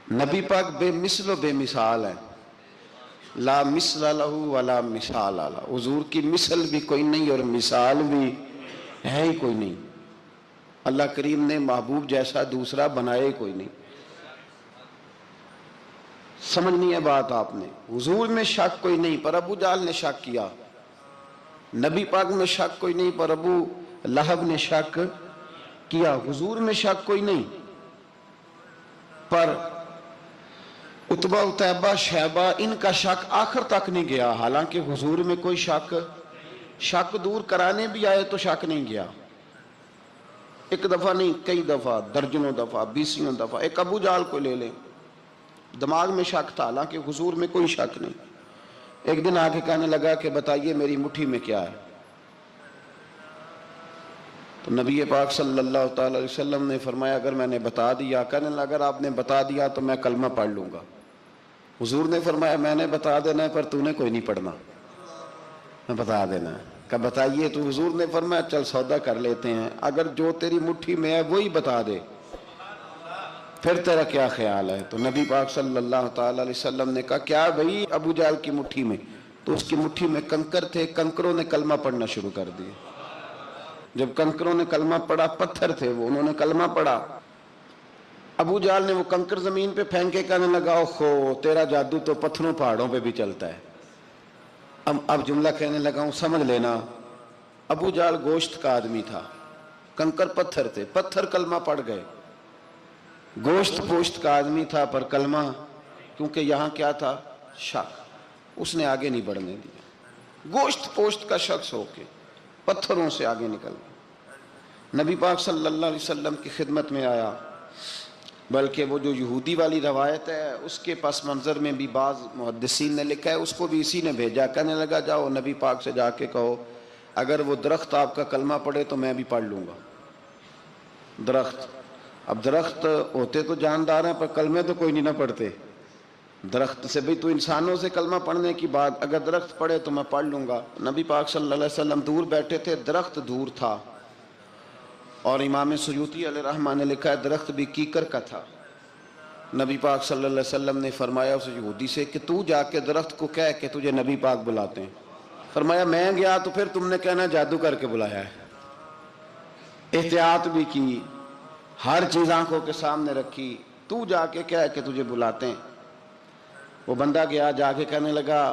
نبی پاک بے مثل و بے مثال ہے، لا مثل لہو ولا مثال لہ، حضور کی مثل بھی کوئی نہیں اور مثال بھی ہے ہی کوئی نہیں۔ اللہ کریم نے محبوب جیسا دوسرا بنائے کوئی نہیں۔ سمجھنی ہے بات آپ نے، حضور میں شک کوئی نہیں پر ابو جہل نے شک کیا، نبی پاک میں شک کوئی نہیں پر ابو لہب نے شک کیا، حضور میں شک کوئی نہیں پر عتبہ اتیبہ شیبہ ان کا شک آخر تک نہیں گیا، حالانکہ حضور میں کوئی شک دور کرانے بھی آئے تو شک نہیں گیا، ایک دفعہ نہیں کئی دفعہ، درجنوں دفعہ، بیسیوں دفعہ۔ ایک ابو جہل کو لے لیں، دماغ میں شک تھا حالانکہ حضور میں کوئی شک نہیں۔ ایک دن آ کے کہنے لگا کہ بتائیے میری مٹھی میں کیا ہے، تو نبی پاک صلی اللہ تعالی علیہ وسلم نے فرمایا اگر میں نے بتا دیا، کہنے لگا اگر آپ نے بتا دیا تو میں کلمہ پڑھ لوں گا۔ حضور نے فرمایا میں نے بتا دینا ہے پر تو نے کوئی نہیں پڑھنا، میں بتا دینا ہے۔ کہ بتائیے، تو حضور نے فرمایا چل سودا کر لیتے ہیں، اگر جو تیری مٹھی میں ہے وہی بتا دے پھر تیرا کیا خیال ہے؟ تو نبی پاک صلی اللہ تعالی علیہ وسلم نے کہا کیا بھئی ابو جہل کی مٹھی میں؟ تو اس کی مٹھی میں کنکر تھے، کنکروں نے کلمہ پڑھنا شروع کر دیے۔ جب کنکروں نے کلمہ پڑھا، پتھر تھے وہ، انہوں نے کلمہ پڑھا، ابو جہل نے وہ کنکر زمین پہ پھینکے کہنے لگا اوہو تیرا جادو تو پتھروں پہاڑوں پہ بھی چلتا ہے۔ اب جملہ کہنے لگا ہوں سمجھ لینا، ابو جہل گوشت کا آدمی تھا، کنکر پتھر تھے، پتھر کلمہ پڑھ گئے، گوشت پوشت کا آدمی تھا پر کلمہ، کیونکہ یہاں کیا تھا؟ شک، اس نے آگے نہیں بڑھنے دیا، گوشت پوشت کا شخص ہو کے پتھروں سے آگے نکل گیا۔ نبی پاک صلی اللہ علیہ وسلم کی خدمت میں آیا، بلکہ وہ جو یہودی والی روایت ہے اس کے پس منظر میں بھی بعض محدثین نے لکھا ہے، اس کو بھی اسی نے بھیجا، کہنے لگا جاؤ نبی پاک سے جا کے کہو اگر وہ درخت آپ کا کلمہ پڑھے تو میں بھی پڑھ لوں گا۔ درخت، اب درخت ہوتے تو جاندار ہیں پر کلمے تو کوئی نہیں نہ پڑھتے، درخت سے بھی تو انسانوں سے کلمہ پڑھنے کی بات، اگر درخت پڑھے تو میں پڑھ لوں گا۔ نبی پاک صلی اللہ علیہ وسلم دور بیٹھے تھے، درخت دور تھا، اور امام سیوطی علیہ رحمہ نے لکھا ہے درخت بھی کیکر کا تھا۔ نبی پاک صلی اللہ علیہ وسلم نے فرمایا اس یہودی سے کہ تو جا کے درخت کو کہہ کہ تجھے نبی پاک بلاتے ہیں۔ فرمایا میں گیا تو پھر تم نے کہنا جادو کر کے بلایا ہے۔ احتیاط بھی کی، ہر چیز آنکھوں کے سامنے رکھی، تو جا کے کہہ کہ تجھے بلاتے ہیں۔ وہ بندہ گیا، جا کے کہنے لگا،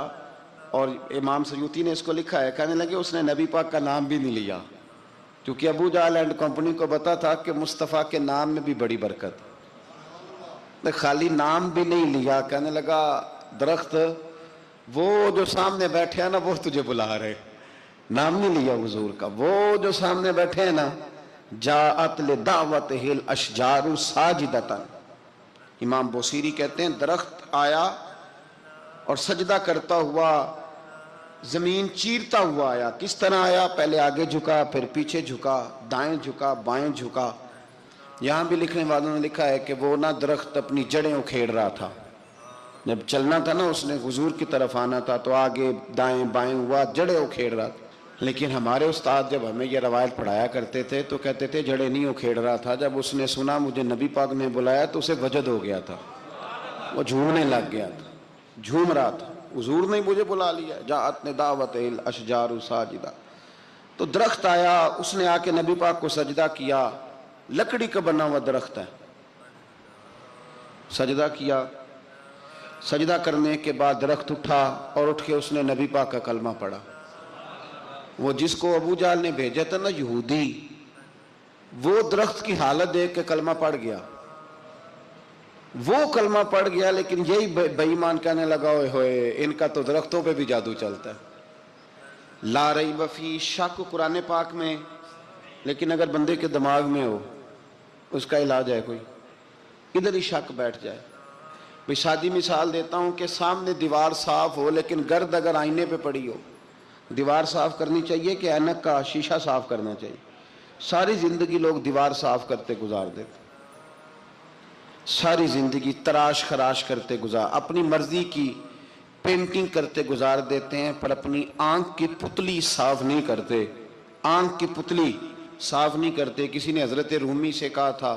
اور امام سیوطی نے اس کو لکھا ہے، کہنے لگے اس نے نبی پاک کا نام بھی نہیں لیا، کیونکہ ابو جہل اینڈ کمپنی کو پتا تھا کہ مصطفیٰ کے نام میں بھی بڑی برکت، خالی نام بھی نہیں لیا۔ کہنے لگا درخت وہ جو سامنے بیٹھے ہیں نا وہ تجھے بلا رہے، نام نہیں لیا حضور کا، وہ جو سامنے بیٹھے ہیں نا، جاءت لدعوتہ الاشجار ساجدۃ، امام بوصیری کہتے ہیں درخت آیا اور سجدہ کرتا ہوا، زمین چیرتا ہوا آیا۔ کس طرح آیا؟ پہلے آگے جھکا، پھر پیچھے جھکا، دائیں جھکا، بائیں جھکا۔ یہاں بھی لکھنے والوں نے لکھا ہے کہ وہ نہ درخت اپنی جڑیں اکھیڑ رہا تھا، جب چلنا تھا نا اس نے حضور کی طرف آنا تھا تو آگے دائیں بائیں ہوا، جڑیں اکھیڑ رہا تھا۔ لیکن ہمارے استاد جب ہمیں یہ روایت پڑھایا کرتے تھے تو کہتے تھے جڑیں نہیں اکھیڑ رہا تھا، جب اس نے سنا مجھے نبی پاک نے بلایا تو اسے وجد ہو گیا تھا، وہ جھومنے لگ گیا تھا، جھوم رہا تھا، حضور نے مجھے بلا لیا، جاءت لدعوتہ الاشجار ساجدہ۔ تو درخت آیا، اس نے آ کے نبی پاک کو سجدہ کیا، لکڑی کا بنا ہوا درخت ہے، سجدہ کیا، سجدہ کرنے کے بعد درخت اٹھا اور اٹھ کے اس نے نبی پاک کا کلمہ پڑھا۔ وہ جس کو ابو جہل نے بھیجا تھا نا یہودی، وہ درخت کی حالت دیکھ کے کلمہ پڑھ گیا، وہ کلمہ پڑھ گیا، لیکن یہی بے ایمان کہنے لگا اوئے ہوئے ان کا تو درختوں پہ بھی جادو چلتا ہے۔ لا ریب فی، شک قرآن پاک میں، لیکن اگر بندے کے دماغ میں ہو اس کا علاج ہے کوئی؟ ادھر ہی شک بیٹھ جائے۔ بھئی سادی مثال دیتا ہوں کہ سامنے دیوار صاف ہو لیکن گرد اگر آئینے پہ پڑی ہو، دیوار صاف کرنی چاہیے کہ اینک کا شیشہ صاف کرنا چاہیے؟ ساری زندگی لوگ دیوار صاف کرتے گزار دیتے، ساری زندگی تراش خراش کرتے گزار، اپنی مرضی کی پینٹنگ کرتے گزار دیتے ہیں، پر اپنی آنکھ کی پتلی صاف نہیں کرتے، آنکھ کی پتلی صاف نہیں کرتے۔ کسی نے حضرت رومی سے کہا تھا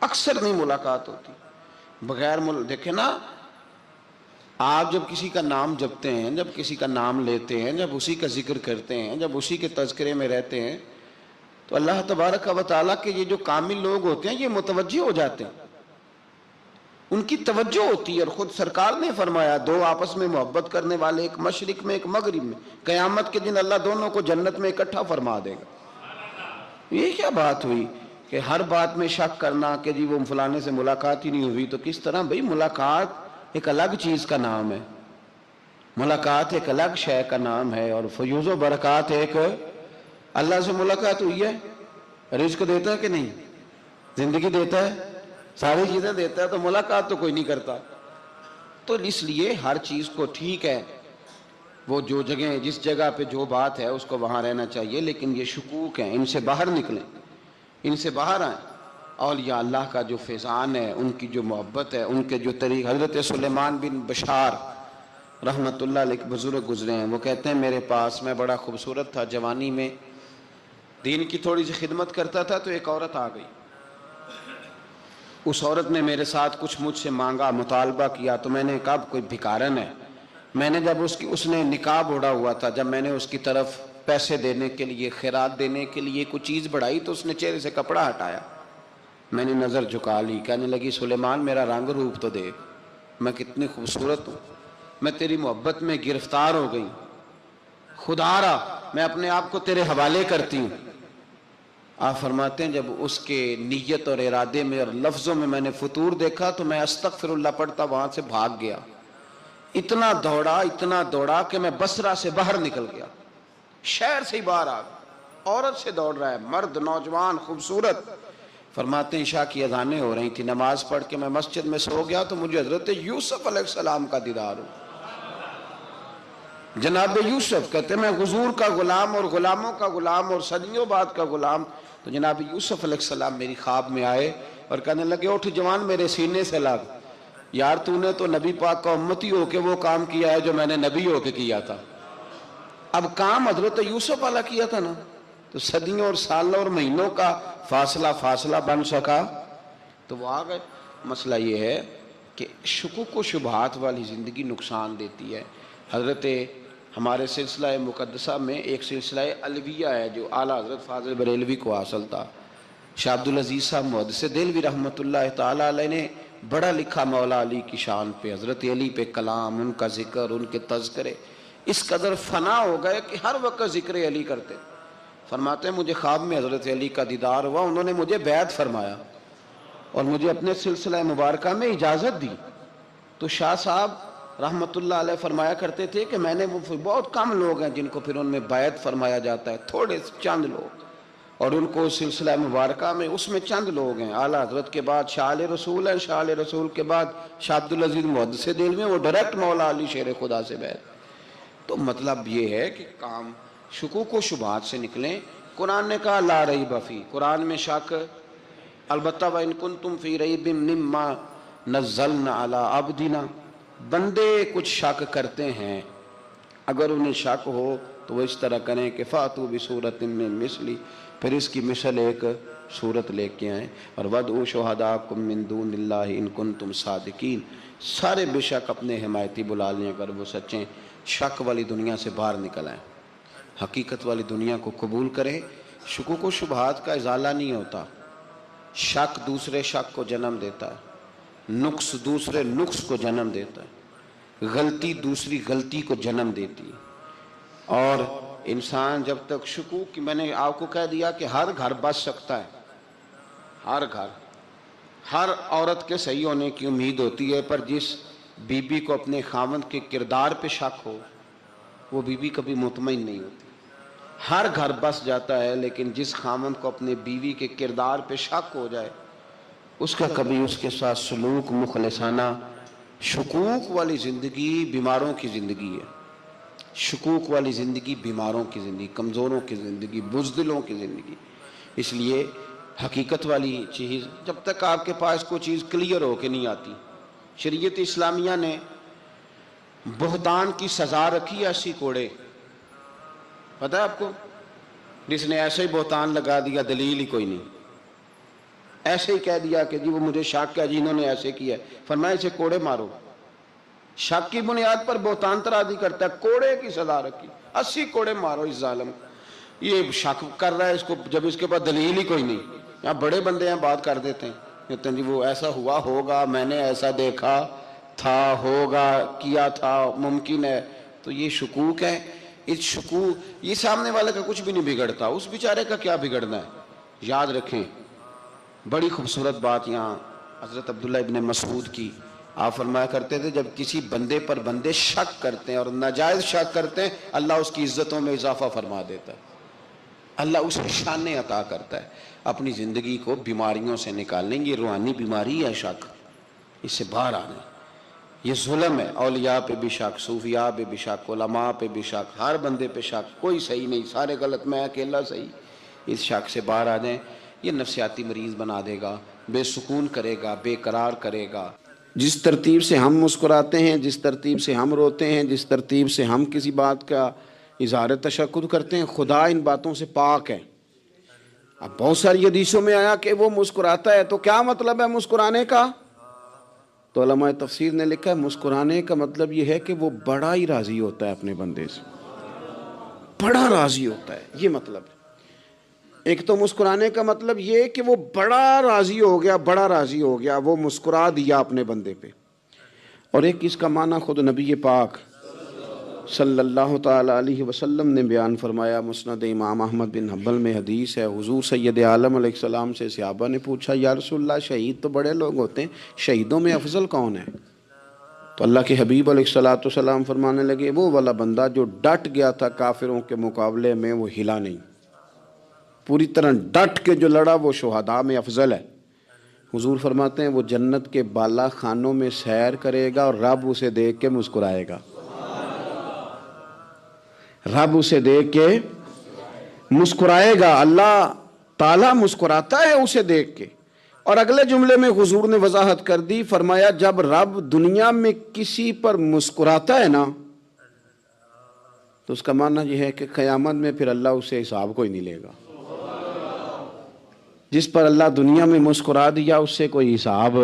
اکثر نہیں ملاقات ہوتی بغیر دیکھیں نا، آپ جب کسی کا نام جپتے ہیں، جب کسی کا نام لیتے ہیں، جب اسی کا ذکر کرتے ہیں، جب اسی کے تذکرے میں رہتے ہیں، تو اللہ تبارک و تعالیٰ کے یہ جو کامل لوگ ہوتے ہیں یہ متوجہ ہو جاتے ہیں، ان کی توجہ ہوتی ہے۔ اور خود سرکار نے فرمایا دو آپس میں محبت کرنے والے، ایک مشرق میں ایک مغرب میں، قیامت کے دن اللہ دونوں کو جنت میں اکٹھا فرما دے گا۔ یہ کیا بات ہوئی کہ ہر بات میں شک کرنا کہ جی وہ فلانے سے ملاقات ہی نہیں ہوئی؟ تو کس طرح بھئی، ملاقات ایک الگ چیز کا نام ہے، ملاقات ایک الگ شے کا نام ہے، اور فیوز و برکات ایک اللہ سے ملاقات ہوئی ہے۔ رزق دیتا ہے کہ نہیں؟ زندگی دیتا ہے، ساری چیزیں دیتا ہے، تو ملاقات تو کوئی نہیں کرتا۔ تو اس لیے ہر چیز کو ٹھیک ہے، وہ جو جگہ جس جگہ پہ جو بات ہے اس کو وہاں رہنا چاہیے، لیکن یہ شکوک ہیں، ان سے باہر نکلیں، ان سے باہر آئیں۔ اولیاء اللہ کا جو فیضان ہے، ان کی جو محبت ہے، ان کے جو طریق، حضرت سلیمان بن بشار رحمت اللہ علیہ ایک بزرگ گزرے ہیں، وہ کہتے ہیں میرے پاس، میں بڑا خوبصورت تھا، جوانی میں دین کی تھوڑی سی خدمت کرتا تھا، تو ایک عورت آ گئی، اس عورت نے میرے ساتھ کچھ مجھ سے مانگا، مطالبہ کیا، تو میں نے کہا کوئی بھکارن ہے۔ میں نے جب اس نے نقاب اوڑھا ہوا تھا، جب میں نے اس کی طرف پیسے دینے کے لیے، خیرات دینے کے لیے کوئی چیز بڑھائی، تو اس نے چہرے سے کپڑا ہٹایا، میں نے نظر جھکا لی، کہنے لگی سلیمان میرا رنگ روپ تو دیکھ، میں کتنی خوبصورت ہوں، میں تیری محبت میں گرفتار ہو گئی، خدا را میں اپنے آپ کو تیرے حوالے کرتی ہوں۔ آپ فرماتے ہیں جب اس کے نیت اور ارادے میں اور لفظوں میں نے فطور دیکھا، تو میں استغفر اللہ پڑھتا وہاں سے بھاگ گیا، اتنا دوڑا کہ میں بصرہ سے باہر نکل گیا، شہر سے ہی باہر آ گیا، عورت سے دوڑ رہا ہے، مرد، نوجوان، خوبصورت۔ فرماتے ہیں عشاء کی اذانیں ہو رہی تھی، نماز پڑھ کے میں مسجد میں سو گیا، تو مجھے حضرت یوسف علیہ السلام کا دیدار ہو۔ جناب یوسف کہتے ہیں میں حضور کا غلام اور غلاموں کا غلام اور صدیوں بعد کا غلام، تو جناب یوسف علیہ السلام میری خواب میں آئے اور کہنے لگے اٹھ جوان، میرے سینے سے لگ، یار تو نے تو نبی پاک کا امتی ہو کے وہ کام کیا ہے جو میں نے نبی ہو کے کیا تھا۔ اب کام حضرت یوسف والا کیا تھا نا، تو صدیوں اور سالوں اور مہینوں کا فاصلہ بن سکا، تو وہ آ گئے۔ مسئلہ یہ ہے کہ شکوک و شبہات والی زندگی نقصان دیتی ہے۔ حضرت ہمارے سلسلہ مقدسہ میں ایک سلسلہ علویہ ہے جو اعلیٰ حضرت فاضل بریلوی کو حاصل تھا، شاہ عبدالعزیز صاحب محدث دہلوی رحمۃ اللہ تعالیٰ علیہ نے بڑا لکھا مولا علی کی شان پہ، حضرت علی پہ کلام، ان کا ذکر، ان کے تذکرے اس قدر فنا ہو گئے کہ ہر وقت ذکر علی کرتے۔ فرماتے ہیں مجھے خواب میں حضرت علی کا دیدار ہوا، انہوں نے مجھے بیعت فرمایا اور مجھے اپنے سلسلہ مبارکہ میں اجازت دی۔ تو شاہ صاحب رحمت اللہ علیہ فرمایا کرتے تھے کہ میں نے وہ بہت کم لوگ ہیں جن کو پھر ان میں بیعت فرمایا جاتا ہے، تھوڑے چند لوگ، اور ان کو سلسلہ مبارکہ میں اس میں چند لوگ ہیں۔ اعلیٰ حضرت کے بعد شاہ علیہ رسول ہیں، شاہ علیہ رسول کے بعد شاہ عبدالعزیز محدث دہلوی ہیں، وہ ڈائریکٹ مولا علی شیر خدا سے بیعت۔ تو مطلب یہ ہے کہ کام شکوک و شبہات سے نکلیں۔ قرآن نے کہا لا ریب فیہ، قرآن میں شک البتہ وَإِن كُنتُمْ فِي رَيْبٍ مِّمَّا نَزَّلْنَا عَلَىٰ عَبْدِنَا، بندے کچھ شک کرتے ہیں، اگر انہیں شک ہو تو وہ اس طرح کریں کہ فَأْتُوا بِسُورَةٍ مِّن مِّثْلِهِ، پھر اس کی مثل ایک صورت لے کے آئیں، اور وَادْعُوا شُهَدَاءَكُم مِّن دُونِ اللَّهِ إِن كُنتُمْ صَادِقِينَ، سارے بے شک اپنے حمایتی بلا لیں اگر وہ سچیں۔ شک والی دنیا سے باہر نکل آئیں، حقیقت والی دنیا کو قبول کریں۔ شکوک و شبہات کا ازالہ نہیں ہوتا، شک دوسرے شک کو جنم دیتا ہے، نقص دوسرے نقص کو جنم دیتا ہے، غلطی دوسری غلطی کو جنم دیتی ہے۔ اور انسان جب تک شکوک کی، میں نے آپ کو کہہ دیا کہ ہر گھر بس سکتا ہے، ہر گھر، ہر عورت کے صحیح ہونے کی امید ہوتی ہے، پر جس بی بی کو اپنے خاوند کے کردار پہ شک ہو وہ بی بی کبھی مطمئن نہیں ہوتی۔ ہر گھر بس جاتا ہے، لیکن جس خاوند کو اپنے بیوی کے کردار پہ شک ہو جائے اس کا کبھی اس کے ساتھ سلوک مخلصانہ۔ شکوک والی زندگی بیماروں کی زندگی ہے، شکوک والی زندگی بیماروں کی زندگی، کمزوروں کی زندگی، بزدلوں کی زندگی۔ اس لیے حقیقت والی چیز جب تک آپ کے پاس کوئی چیز کلیئر ہو کے نہیں آتی، شریعت اسلامیہ نے بہتان کی سزا رکھی ہے 80 کوڑے، پتہ ہے آپ کو؟ جس نے ایسے ہی بہتان لگا دیا، دلیل ہی کوئی نہیں، ایسے ہی کہہ دیا کہ جی وہ مجھے شک ہے جی انہوں نے ایسے کیا ہے، فرمایا اسے کوڑے مارو۔ شک کی بنیاد پر بہتان ترازی کرتا ہے، کوڑے کی سزا رکھی، 80 کوڑے مارو اس ظالم کو۔ یہ شک کر رہا ہے اس کو، جب اس کے پاس دلیل ہی کوئی نہیں۔ یہاں بڑے بندے ہیں بات کر دیتے ہیں، کہتے ہیں جی وہ ایسا ہوا ہوگا، میں نے ایسا دیکھا تھا، ہوگا، کیا تھا، ممکن ہے۔ تو یہ شکوک ہے، اس شکوک یہ سامنے والے کا کچھ بھی نہیں بگڑتا، اس بیچارے کا کیا بگڑنا ہے۔ یاد رکھیں، بڑی خوبصورت بات یہاں حضرت عبداللہ ابن مسعود کی، آپ فرمایا کرتے تھے جب کسی بندے پر بندے شک کرتے ہیں اور ناجائز شک کرتے ہیں، اللہ اس کی عزتوں میں اضافہ فرما دیتا ہے، اللہ اسے شان عطا کرتا ہے۔ اپنی زندگی کو بیماریوں سے نکالنے، یہ روحانی بیماری ہے شک، اس سے باہر آنا۔ یہ ظلم ہے، اولیاء پہ بھی شک، صوفیاء پہ بھی شک، علماء پہ بھی شک، ہر بندے پہ شک، کوئی صحیح نہیں، سارے غلط، میں اکیلا صحیح۔ اس شک سے باہر آ جائیں، یہ نفسیاتی مریض بنا دے گا، بے سکون کرے گا، بے قرار کرے گا۔ جس ترتیب سے ہم مسکراتے ہیں، جس ترتیب سے ہم روتے ہیں، جس ترتیب سے ہم کسی بات کا اظہار تشکر کرتے ہیں، خدا ان باتوں سے پاک ہے۔ اب بہت ساری حدیثوں میں آیا کہ وہ مسکراتا ہے، تو کیا مطلب ہے مسکرانے کا؟ تو علماء تفسیر نے لکھا ہے مسکرانے کا مطلب یہ ہے کہ وہ بڑا ہی راضی ہوتا ہے اپنے بندے سے، بڑا راضی ہوتا ہے، یہ مطلب ہے۔ ایک تو مسکرانے کا مطلب یہ کہ وہ بڑا راضی ہو گیا، بڑا راضی ہو گیا، وہ مسکرا دیا اپنے بندے پہ۔ اور ایک اس کا معنی خود نبی پاک صلی اللہ تعالی علیہ وسلم نے بیان فرمایا، مسند امام احمد بن حنبل میں حدیث ہے، حضور سید عالم علیہ السلام سے صحابہ نے پوچھا یا رسول اللہ شہید تو بڑے لوگ ہوتے ہیں، شہیدوں میں افضل کون ہے؟ تو اللہ کے حبیب علیہ السلام فرمانے لگے وہ والا بندہ جو ڈٹ گیا تھا کافروں کے مقابلے میں، وہ ہلا نہیں، پوری طرح ڈٹ کے جو لڑا، وہ شہداء میں افضل ہے۔ حضور فرماتے ہیں وہ جنت کے بالا خانوں میں سیر کرے گا اور رب اسے دیکھ کے مسکرائے گا، رب اسے دیکھ کے مسکرائے گا، اللہ تعالیٰ مسکراتا ہے اسے دیکھ کے۔ اور اگلے جملے میں حضور نے وضاحت کر دی، فرمایا جب رب دنیا میں کسی پر مسکراتا ہے نا، تو اس کا معنی یہ ہے کہ قیامت میں پھر اللہ اسے حساب کوئی نہیں لے گا۔ جس پر اللہ دنیا میں مسکرا دیا اس سے کوئی حساب،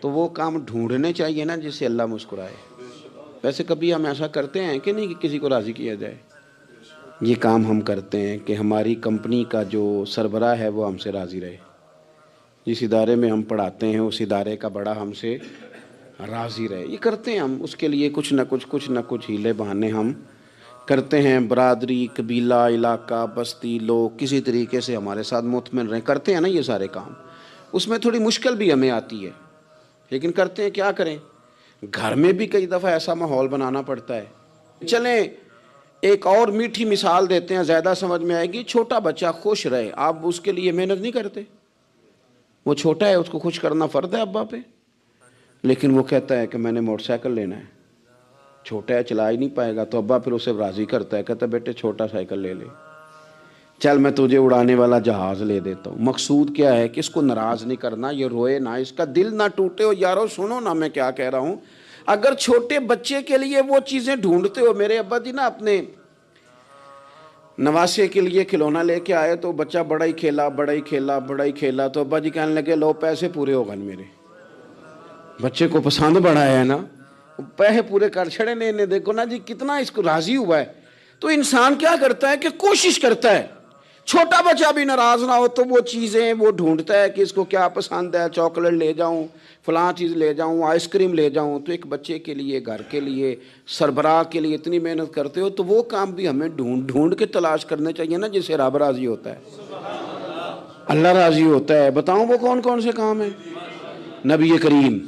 تو وہ کام ڈھونڈنے چاہیے نا جس سے اللہ مسکرائے۔ ویسے کبھی ہم ایسا کرتے ہیں کہ نہیں کہ کسی کو راضی کیا جائے؟ یہ کام ہم کرتے ہیں کہ ہماری کمپنی کا جو سربراہ ہے وہ ہم سے راضی رہے، جس ادارے میں ہم پڑھاتے ہیں اس ادارے کا بڑا ہم سے راضی رہے، یہ کرتے ہیں ہم۔ اس کے لیے کچھ نہ کچھ ہیلے بہانے ہم کرتے ہیں، برادری، قبیلہ، علاقہ، بستی، لوگ کسی طریقے سے ہمارے ساتھ مطمئن رہیں، کرتے ہیں نا یہ سارے کام۔ اس میں تھوڑی مشکل بھی ہمیں آتی ہے، لیکن کرتے ہیں، کیا کریں۔ گھر میں بھی کئی دفعہ ایسا ماحول بنانا پڑتا ہے۔ چلیں ایک اور میٹھی مثال دیتے ہیں، زیادہ سمجھ میں آئے گی۔ چھوٹا بچہ خوش رہے، آپ اس کے لیے محنت نہیں کرتے، وہ چھوٹا ہے، اس کو خوش کرنا فرض ہے ابا پہ، لیکن وہ کہتا ہے کہ میں نے موٹر سائیکل لینا ہے، چھوٹا ہے چلا ہی نہیں پائے گا، تو ابا پھر اسے راضی کرتا ہے، کہتا ہے بیٹے چھوٹا سائیکل لے لے، چل میں تجھے اڑانے والا جہاز لے دیتا ہوں۔ مقصود کیا ہے کہ اس کو ناراض نہیں کرنا، یہ روئے نہ، اس کا دل نہ ٹوٹے ہو۔ یارو سنو نا میں کیا کہہ رہا ہوں، اگر چھوٹے بچے کے لیے وہ چیزیں ڈھونڈتے ہو، میرے ابا جی نا اپنے نواسے کے لیے کھلونا لے کے آئے، تو بچہ بڑا ہی کھیلا، تو ابا جی کہنے لگے لو پیسے پورے ہو گئے میرے، بچے کو پسند بڑا ہے نا، پیسے پورے کر چھڑے نے، دیکھو نا جی کتنا اس کو راضی ہوا ہے۔ تو انسان کیا کرتا ہے کہ کوشش کرتا ہے، چھوٹا بچہ بھی ناراض نہ ہو، تو وہ چیزیں وہ ڈھونڈتا ہے کہ اس کو کیا پسند ہے، چاکلیٹ لے جاؤں، فلاں چیز لے جاؤں، آئس کریم لے جاؤں۔ تو ایک بچے کے لیے، گھر کے لیے، سربراہ کے لیے اتنی محنت کرتے ہو، تو وہ کام بھی ہمیں ڈھونڈ کے تلاش کرنے چاہیے نا جس سے رب راضی ہوتا ہے، اللہ راضی ہوتا ہے۔ بتاؤں وہ کون کون سے کام ہیں؟ نبی کریم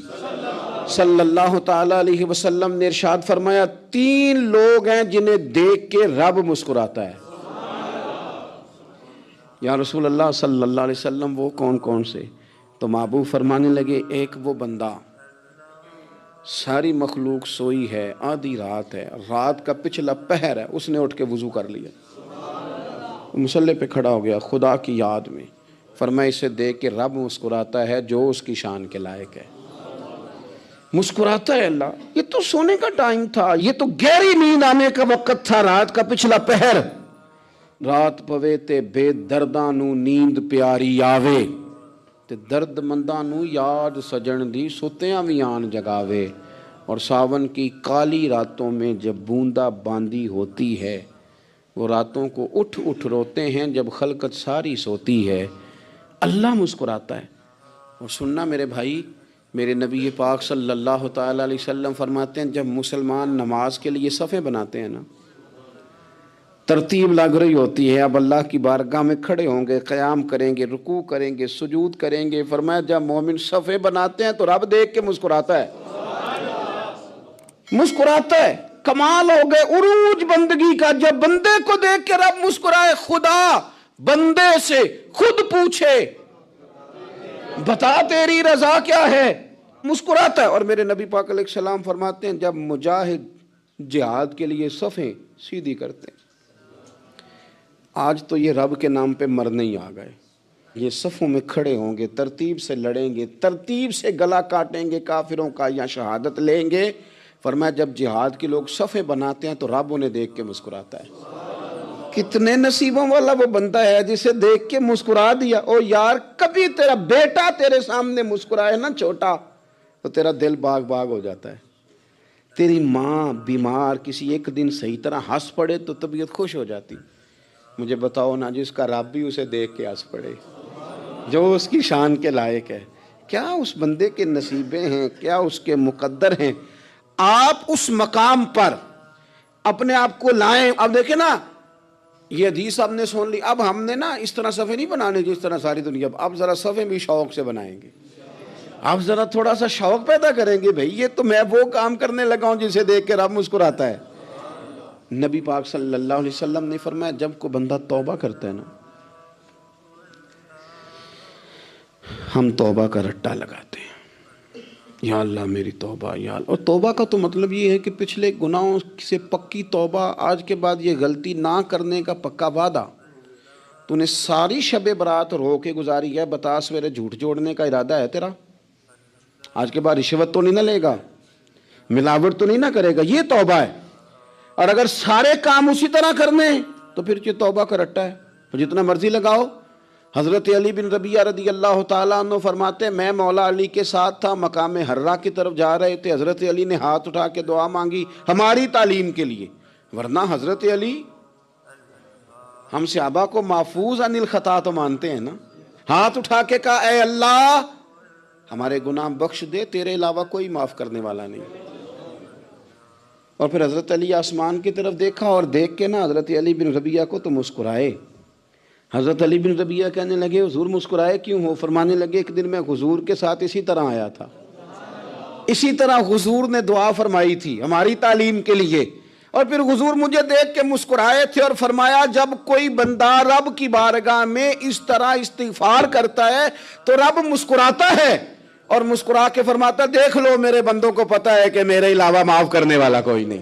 صلی اللہ تعالی علیہ وسلم نے ارشاد فرمایا 3 لوگ ہیں جنہیں دیکھ کے رب مسکراتا ہے۔ یا رسول اللہ صلی اللہ علیہ وسلم وہ کون کون سے؟ تو محبوب فرمانے لگے ایک وہ بندہ ساری مخلوق سوئی ہے، آدھی رات ہے، رات کا پچھلا پہر ہے، اس نے اٹھ کے وضو کر لیا، مصلی پہ کھڑا ہو گیا خدا کی یاد میں، فرمایا اسے دیکھ کے رب مسکراتا ہے جو اس کی شان کے لائق ہے، مسکراتا ہے اللہ۔ یہ تو سونے کا ٹائم تھا، یہ تو گہری نیند آنے کا وقت تھا، رات کا پچھلا پہر، رات پوے تے بے درداں نو نیند پیاری آوے، تے درد منداں نو یاد سجن دی سوتیاں بھی آن جگاوے، اور ساون کی کالی راتوں میں جب بوندا باندی ہوتی ہے، وہ راتوں کو اٹھ اٹھ روتے ہیں جب خلقت ساری سوتی ہے، اللہ مسکراتا ہے۔ اور سننا میرے بھائی، میرے نبی پاک صلی اللہ تعالیٰ علیہ وسلم فرماتے ہیں جب مسلمان نماز کے لیے صفیں بناتے ہیں نا، ترتیب لگ رہی ہوتی ہے، اب اللہ کی بارگاہ میں کھڑے ہوں گے، قیام کریں گے، رکوع کریں گے، سجود کریں گے، فرمایا جب مومن صفیں بناتے ہیں تو رب دیکھ کے مسکراتا ہے، مسکراتا ہے۔ کمال ہو گئے عروج بندگی کا، جب بندے کو دیکھ کے رب مسکرائے، خدا بندے سے خود پوچھے بتا تیری رضا کیا ہے، مسکراتا ہے۔ اور میرے نبی پاک علیہ السلام فرماتے ہیں جب مجاہد جہاد کے لیے صفیں سیدھی کرتے ہیں، آج تو یہ رب کے نام پہ مرنے ہی آ گئے، یہ صفوں میں کھڑے ہوں گے، ترتیب سے لڑیں گے، ترتیب سے گلا کاٹیں گے کافروں کا یا شہادت لیں گے۔ فرمایا جب جہاد کے لوگ صفیں بناتے ہیں تو رب انہیں دیکھ کے مسکراتا ہے۔ کتنے نصیبوں والا وہ بندہ ہے جسے دیکھ کے مسکرا دیا۔ او یار، کبھی تیرا بیٹا تیرے سامنے مسکرائے نا چھوٹا تو تیرا دل باغ باغ ہو جاتا ہے۔ تیری ماں بیمار کسی ایک دن صحیح طرح ہنس پڑے تو طبیعت خوش ہو جاتی۔ مجھے بتاؤ نا جس کا رب بھی اسے دیکھ کے ہنس پڑے، جو اس کی شان کے لائق ہے، کیا اس بندے کے نصیبیں ہیں، کیا اس کے مقدر ہیں۔ آپ اس مقام پر اپنے آپ کو لائیں۔ اب دیکھیں نا، یہ حدیث ہم نے سن لی، اب ہم نے نا اس طرح صفحے نہیں بنانے جس طرح ساری دنیا، اب ذرا صفحے بھی شوق سے بنائیں گے، اب ذرا تھوڑا سا شوق پیدا کریں گے، بھئی یہ تو میں وہ کام کرنے لگا ہوں جسے دیکھ کے رب مسکراتا ہے۔ نبی پاک صلی اللہ علیہ وسلم نے فرمایا جب کوئی بندہ توبہ کرتا ہے نا، ہم توبہ کا رٹا لگاتے ہیں، یا اللہ میری توبہ، یا اللہ۔ اور توبہ کا تو مطلب یہ ہے کہ پچھلے گناہوں سے پکی توبہ، آج کے بعد یہ غلطی نہ کرنے کا پکا وعدہ۔ تو نے ساری شب برات رو کے گزاری ہے، بتا سویرے جھوٹ جوڑنے کا ارادہ ہے تیرا؟ آج کے بعد رشوت تو نہیں نہ لے گا، ملاوٹ تو نہیں نہ کرے گا، یہ توبہ ہے۔ اور اگر سارے کام اسی طرح کرنے تو پھر یہ توبہ کا رٹا ہے، تو جتنا مرضی لگاؤ۔ حضرت علی بن ربیعہ رضی اللہ تعالیٰ عنہ فرماتے ہیں میں مولا علی کے ساتھ تھا، مقام حرہ کی طرف جا رہے تھے، حضرت علی نے ہاتھ اٹھا کے دعا مانگی ہماری تعلیم کے لیے، ورنہ حضرت علی ہم صحابہ کو محفوظ عن الخطا تو مانتے ہیں نا۔ ہاتھ اٹھا کے کہا اے اللہ ہمارے گناہ بخش دے، تیرے علاوہ کوئی معاف کرنے والا نہیں۔ اور پھر حضرت علی آسمان کی طرف دیکھا اور دیکھ کے نا حضرت علی بن ربیعہ کو تو مسکرائے۔ حضرت علی بن ربیعہ کہنے لگے حضور مسکرائے کیوں ہو؟ فرمانے لگے ایک دن میں حضور کے ساتھ اسی طرح آیا تھا، اسی طرح حضور نے دعا فرمائی تھی ہماری تعلیم کے لیے، اور پھر حضور مجھے دیکھ کے مسکرائے تھے اور فرمایا جب کوئی بندہ رب کی بارگاہ میں اس طرح استغفار کرتا ہے تو رب مسکراتا ہے، اور مسکرا کے فرماتا دیکھ لو میرے بندوں کو پتا ہے کہ میرے علاوہ معاف کرنے والا کوئی نہیں،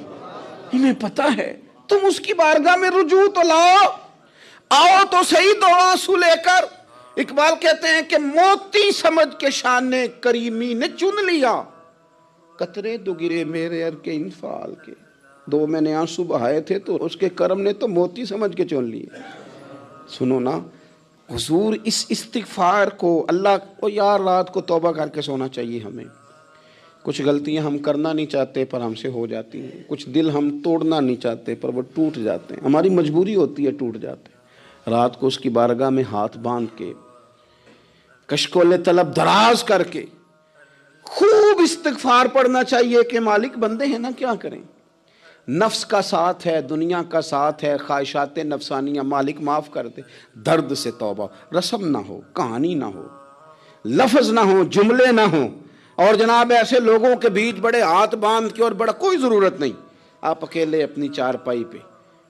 انہیں پتا ہے۔ تم اس کی بارگاہ میں رجوع تو لاؤ، آؤ تو صحیح دو آنسو لے کر۔ اقبال کہتے ہیں کہ موتی سمجھ کے شان کریمی نے چن لیا، قطرے دو گرے میرے ار کے انفعال کے، دو میں نے آنسو بہائے تھے تو اس کے کرم نے تو موتی سمجھ کے چن لیے۔ سنو نا حضور اس استغفار کو اللہ کو، یار رات کو توبہ کر کے سونا چاہیے ہمیں۔ کچھ غلطیاں ہم کرنا نہیں چاہتے پر ہم سے ہو جاتی ہیں، کچھ دل ہم توڑنا نہیں چاہتے پر وہ ٹوٹ جاتے ہیں، ہماری مجبوری ہوتی ہے ٹوٹ جاتے ہیں۔ رات کو اس کی بارگاہ میں ہاتھ باندھ کے کشکول طلب دراز کر کے خوب استغفار پڑھنا چاہیے کہ مالک بندے ہیں نا کیا کریں، نفس کا ساتھ ہے، دنیا کا ساتھ ہے، خواہشات نفسانیہ، مالک معاف کر دے۔ درد سے توبہ، رسم نہ ہو، کہانی نہ ہو، لفظ نہ ہو، جملے نہ ہوں، اور جناب ایسے لوگوں کے بیچ بڑے ہاتھ باندھ کے اور بڑا کوئی ضرورت نہیں، آپ اکیلے اپنی چارپائی پہ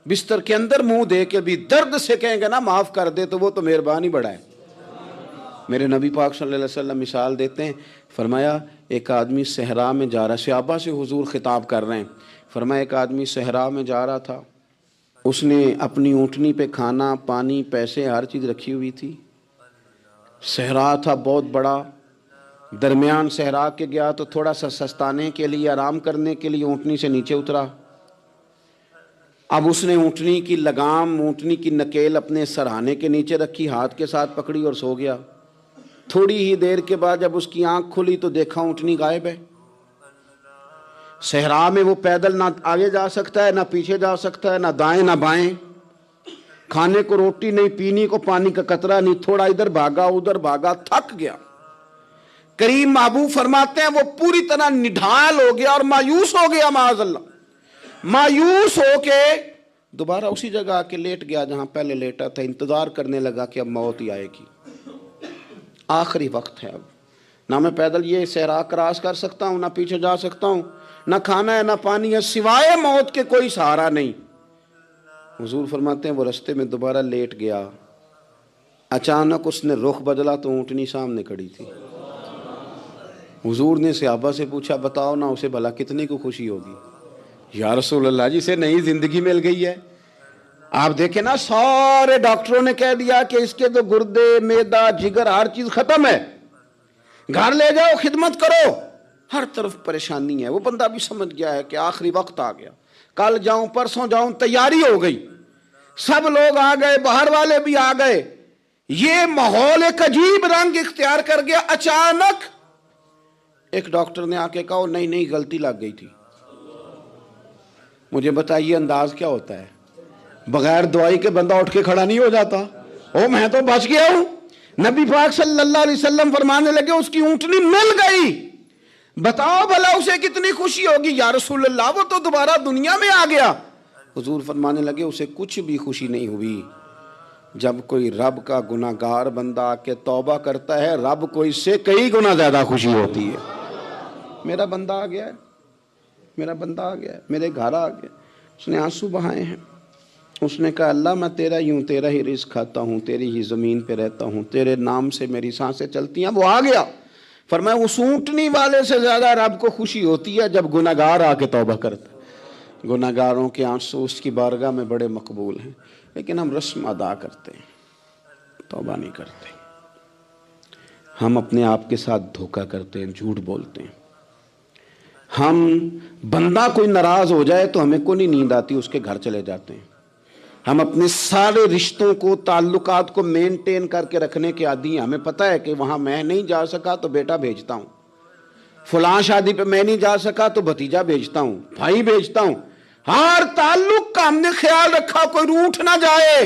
بستر کے اندر منہ دے کے بھی درد سے کہیں گے نا معاف کر دے تو وہ تو مہربانی بڑا ہے۔ میرے نبی پاک صلی اللہ علیہ وسلم مثال دیتے ہیں، فرمایا ایک آدمی صحرا میں جا رہا، صحابہ سے حضور خطاب کر رہے ہیں، فرمایا ایک آدمی صحرا میں جا رہا تھا، اس نے اپنی اونٹنی پہ کھانا پانی پیسے ہر چیز رکھی ہوئی تھی، صحرا تھا بہت بڑا، درمیان صحرا کے گیا تو تھوڑا سا سستانے کے لیے آرام کرنے کے لیے اونٹنی سے نیچے اترا، اب اس نے اونٹنی کی لگام اونٹنی کی نکیل اپنے سرہانے کے نیچے رکھی، ہاتھ کے ساتھ پکڑی اور سو گیا۔ تھوڑی ہی دیر کے بعد جب اس کی آنکھ کھلی تو دیکھا اونٹنی غائب ہے. صحرا میں وہ پیدل نہ آگے جا سکتا ہے، نہ پیچھے جا سکتا ہے، نہ دائیں نہ بائیں. کھانے کو روٹی نہیں، پینے کو پانی کا قطرہ نہیں. تھوڑا ادھر بھاگا ادھر بھاگا، تھک گیا. کریم محبوب فرماتے ہیں وہ پوری طرح نڈھال ہو گیا اور مایوس ہو گیا. معاذ اللہ، مایوس ہو کے دوبارہ اسی جگہ آ کے لیٹ گیا جہاں پہلے لیٹا تھا. انتظار کرنے لگا کہ اب موت ہی آئے گی، آخری وقت ہے. اب نہ میں پیدل یہ صحرا کراس کر سکتا ہوں، نہ پیچھے جا سکتا ہوں، نہ کھانا ہے نہ پانی ہے، سوائے موت کے کوئی سہارا نہیں. حضور فرماتے ہیں وہ رستے میں دوبارہ لیٹ گیا. اچانک اس نے رخ بدلا تو اونٹنی سامنے کھڑی تھی. حضور نے صحابہ سے پوچھا بتاؤ نا اسے بھلا کتنے کو خوشی ہوگی؟ یا رسول اللہ جسے نئی زندگی مل گئی ہے. آپ دیکھیں نا، سارے ڈاکٹروں نے کہہ دیا کہ اس کے تو گردے، میدا، جگر ہر چیز ختم ہے، گھر لے جاؤ خدمت کرو. ہر طرف پریشانی ہے. وہ بندہ بھی سمجھ گیا ہے کہ آخری وقت آ گیا، کل جاؤں پرسوں جاؤں. تیاری ہو گئی، سب لوگ آ گئے، باہر والے بھی آ گئے. یہ ماحول ایک عجیب رنگ اختیار کر گیا. اچانک ایک ڈاکٹر نے آ کے کہا نہیں نہیں غلطی لگ گئی تھی. مجھے بتائیے انداز کیا ہوتا ہے؟ بغیر دوائی کے بندہ اٹھ کے کھڑا نہیں ہو جاتا. او میں تو بچ گیا ہوں. نبی پاک صلی اللہ علیہ وسلم فرمانے لگے اس کی اونٹنی مل گئی، بتاؤ بھلا اسے کتنی خوشی ہوگی. یا رسول اللہ وہ تو دوبارہ دنیا میں آ گیا. حضور فرمانے لگے اسے کچھ بھی خوشی نہیں ہوئی. جب کوئی رب کا گناہ گار بندہ آ کے توبہ کرتا ہے، رب کو اس سے کئی گنا زیادہ خوشی ہوتی ہے. میرا بندہ آ گیا ہے، میرا بندہ آ گیا ہے، میرے گھر آ گیا. اس نے آنسو بہائے ہیں. اس نے کہا اللہ میں تیرا ہی ہوں، تیرا ہی رزق کھاتا ہوں، تیری ہی زمین پہ رہتا ہوں، تیرے نام سے میری سانسیں چلتی ہیں. وہ آ گیا. فرمایا اس اونٹنی والے سے زیادہ رب کو خوشی ہوتی ہے جب گناہگار آ کے توبہ کرتا ہے. گناہگاروں کے آنسو اس کی بارگاہ میں بڑے مقبول ہیں، لیکن ہم رسم ادا کرتے ہیں، توبہ نہیں کرتے. ہم اپنے آپ کے ساتھ دھوکہ کرتے ہیں، جھوٹ بولتے ہیں. ہم بندہ کوئی ناراض ہو جائے تو ہمیں کو نہیں نیند آتی، اس کے گھر چلے جاتے ہیں. ہم اپنے سارے رشتوں کو، تعلقات کو مینٹین کر کے رکھنے کے عادی ہیں. ہمیں پتہ ہے کہ وہاں میں نہیں جا سکا تو بیٹا بھیجتا ہوں، فلاں شادی پہ میں نہیں جا سکا تو بھتیجا بھیجتا ہوں، بھائی بھیجتا ہوں. ہر تعلق کا ہم نے خیال رکھا کوئی روٹھ نہ جائے.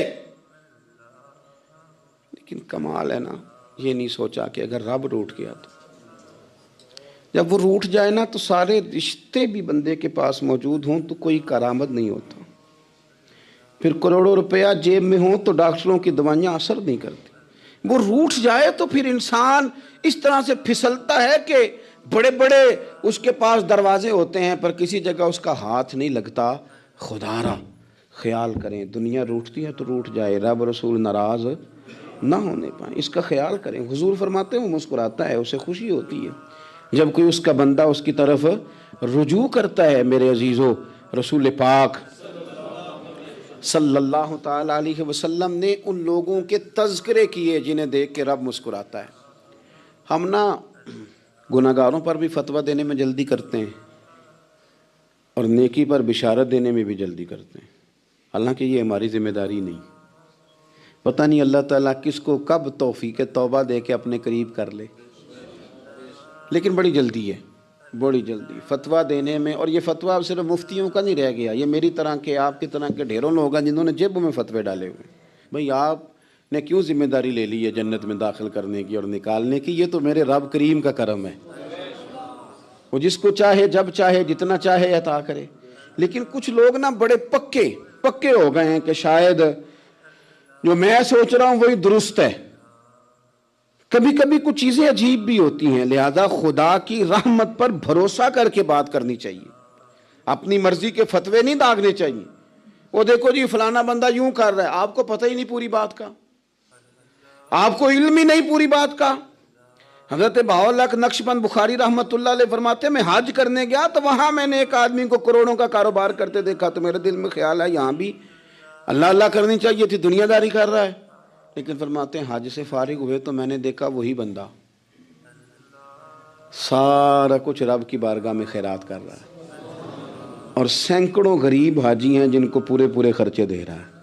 لیکن کمال ہے نا، یہ نہیں سوچا کہ اگر رب روٹھ گیا تو جب وہ روٹھ جائے نا تو سارے رشتے بھی بندے کے پاس موجود ہوں تو کوئی کارآمد نہیں ہوتا. پھر کروڑوں روپیہ جیب میں ہوں تو ڈاکٹروں کی دوائیاں اثر نہیں کرتی. وہ روٹھ جائے تو پھر انسان اس طرح سے پھسلتا ہے کہ بڑے بڑے اس کے پاس دروازے ہوتے ہیں پر کسی جگہ اس کا ہاتھ نہیں لگتا. خدا را خیال کریں، دنیا روٹھتی ہے تو روٹھ جائے، رب رسول ناراض نہ ہونے پائیں، اس کا خیال کریں. حضور فرماتے ہیں وہ مسکراتا ہے، اسے خوشی ہوتی ہے جب کوئی اس کا بندہ اس کی طرف رجوع کرتا ہے. میرے عزیزو، رسول پاک صلی اللہ تعالی علیہ وسلم نے ان لوگوں کے تذکرے کیے جنہیں دیکھ کے رب مسکراتا ہے. ہم نا گناہگاروں پر بھی فتویٰ دینے میں جلدی کرتے ہیں اور نیکی پر بشارت دینے میں بھی جلدی کرتے ہیں، حالانکہ یہ ہماری ذمہ داری نہیں. پتہ نہیں اللہ تعالیٰ کس کو کب توفیق توبہ دے کے اپنے قریب کر لے، لیکن بڑی جلدی ہے، بڑی جلدی فتویٰ دینے میں. اور یہ فتویٰ صرف مفتیوں کا نہیں رہ گیا، یہ میری طرح کے، آپ کی طرح کے ڈھیروں لوگ ہیں جنہوں نے جیبوں میں فتوے ڈالے ہوئے. بھئی آپ نے کیوں ذمہ داری لے لی ہے جنت میں داخل کرنے کی اور نکالنے کی؟ یہ تو میرے رب کریم کا کرم ہے، وہ جس کو چاہے جب چاہے جتنا چاہے عطا کرے. لیکن کچھ لوگ نا بڑے پکے ہو گئے ہیں کہ شاید جو میں سوچ رہا ہوں وہی درست ہے. کبھی کبھی کچھ چیزیں عجیب بھی ہوتی ہیں، لہذا خدا کی رحمت پر بھروسہ کر کے بات کرنی چاہیے. اپنی مرضی کے فتوے نہیں داغنے چاہیے. وہ دیکھو جی فلانا بندہ یوں کر رہا ہے، آپ کو پتہ ہی نہیں پوری بات کا، آپ کو علم ہی نہیں پوری بات کا. حضرت بہاءاللہ نقشبند بخاری رحمت اللہ علیہ فرماتے ہیں میں حج کرنے گیا تو وہاں میں نے ایک آدمی کو کروڑوں کا کاروبار کرتے دیکھا تو میرے دل میں خیال ہے یہاں بھی اللہ اللہ کرنی چاہیے تھی، دنیا داری کر رہا ہے. لیکن فرماتے ہیں حج سے فارغ ہوئے تو میں نے دیکھا وہی بندہ سارا کچھ رب کی بارگاہ میں خیرات کر رہا ہے اور سینکڑوں غریب حاجی ہیں جن کو پورے خرچے دے رہا ہے.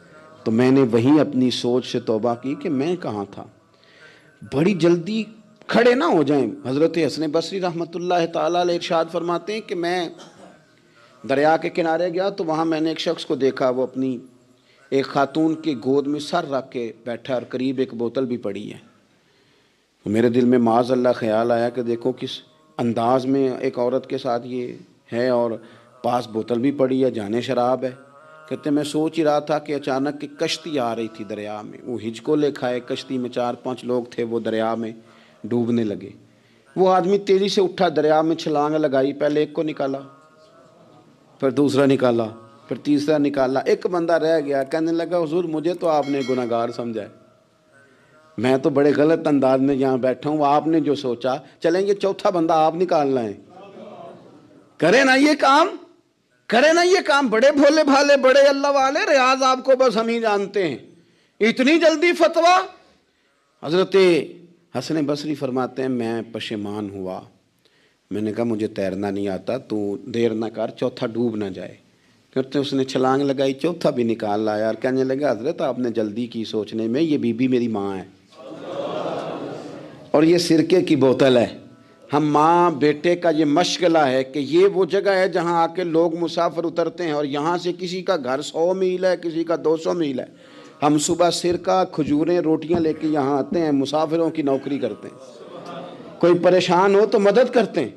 تو میں نے وہیں اپنی سوچ سے توبہ کی کہ میں کہاں تھا. بڑی جلدی کھڑے نہ ہو جائیں. حضرت حسن بصری رحمۃ اللہ تعالیٰ علیہ ارشاد فرماتے ہیں کہ میں دریا کے کنارے گیا تو وہاں میں نے ایک شخص کو دیکھا، وہ اپنی ایک خاتون کی گود میں سر رکھ کے بیٹھا اور قریب ایک بوتل بھی پڑی ہے. میرے دل میں معاذ اللہ خیال آیا کہ دیکھو کس انداز میں ایک عورت کے ساتھ یہ ہے، اور پاس بوتل بھی پڑی ہے، جانے شراب ہے. کہتے میں سوچ ہی رہا تھا کہ اچانک ایک کشتی آ رہی تھی دریا میں. وہ ہج کو لے کھائے، کشتی میں 4-5 لوگ تھے، وہ دریا میں ڈوبنے لگے. وہ آدمی تیزی سے اٹھا، دریا میں چھلانگ لگائی، پہلے ایک کو نکالا، پھر دوسرا نکالا، پھر تیسرا نکالا. ایک بندہ رہ گیا، کہنے لگا حضور مجھے تو آپ نے گناہ گار سمجھا ہے، میں تو بڑے غلط انداز میں یہاں بیٹھا ہوں، آپ نے جو سوچا. چلیں گے چوتھا بندہ آپ نکالنا ہے، کرے نا یہ کام، کرے نا یہ کام. بڑے بھولے بھالے، بڑے اللہ والے، ریاض آپ کو بس ہم ہی جانتے ہیں، اتنی جلدی فتویٰ. حضرت حسن بصری فرماتے ہیں میں پشیمان ہوا. میں نے کہا مجھے تیرنا نہیں آتا، تو دیر نہ کر، چوتھا ڈوب نہ جائے. کرتے اس نے چھلانگ لگائی، چوتھا بھی نکال لایا اور کہنے لگا حضرت آپ نے جلدی کی سوچنے میں، یہ بی بی میری ماں ہے اور یہ سرکے کی بوتل ہے. ہم ماں بیٹے کا یہ مشغلہ ہے کہ یہ وہ جگہ ہے جہاں آ کے لوگ مسافر اترتے ہیں، اور یہاں سے کسی کا گھر 100 میل ہے، کسی کا 200 میل ہے. ہم صبح سرکہ، کھجوریں، روٹیاں لے کے یہاں آتے ہیں، مسافروں کی نوکری کرتے ہیں، کوئی پریشان ہو تو مدد کرتے ہیں.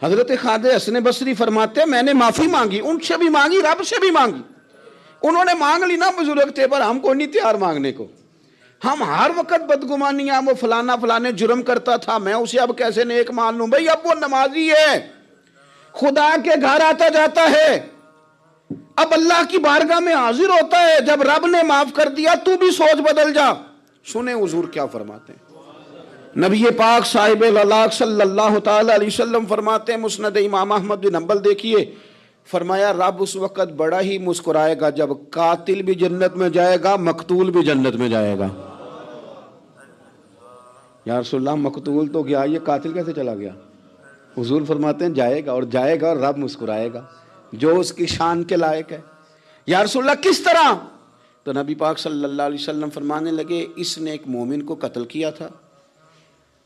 حضرت خواجہ حسن بصری فرماتے ہیں میں نے معافی مانگی، ان سے بھی مانگی، رب سے بھی مانگی. انہوں نے مانگ لی نا بزرگ تھے، پر ہم کو نہیں تیار مانگنے کو. ہم ہر وقت بدگمانیاں، وہ فلانا فلانے جرم کرتا تھا، میں اسے اب کیسے نیک مان لوں. بھئی اب وہ نمازی ہے، خدا کے گھر آتا جاتا ہے، اب اللہ کی بارگاہ میں حاضر ہوتا ہے. جب رب نے معاف کر دیا تو بھی سوچ بدل جا. سنیں حضور کیا فرماتے ہیں. نبی پاک صاحب الاخلاق صلی اللہ تعالی علیہ وسلم فرماتے ہیں، مسند امام احمد بن حنبل دیکھیے، فرمایا رب اس وقت بڑا ہی مسکرائے گا جب قاتل بھی جنت میں جائے گا، مقتول بھی جنت میں جائے گا. یا رسول اللہ مقتول تو گیا، یہ قاتل کیسے چلا گیا؟ حضور فرماتے ہیں جائے گا، اور جائے گا اور رب مسکرائے گا، جو اس کی شان کے لائق ہے. یا رسول اللہ کس طرح؟ تو نبی پاک صلی اللہ علیہ وسلم فرمانے لگے اس نے ایک مومن کو قتل کیا تھا،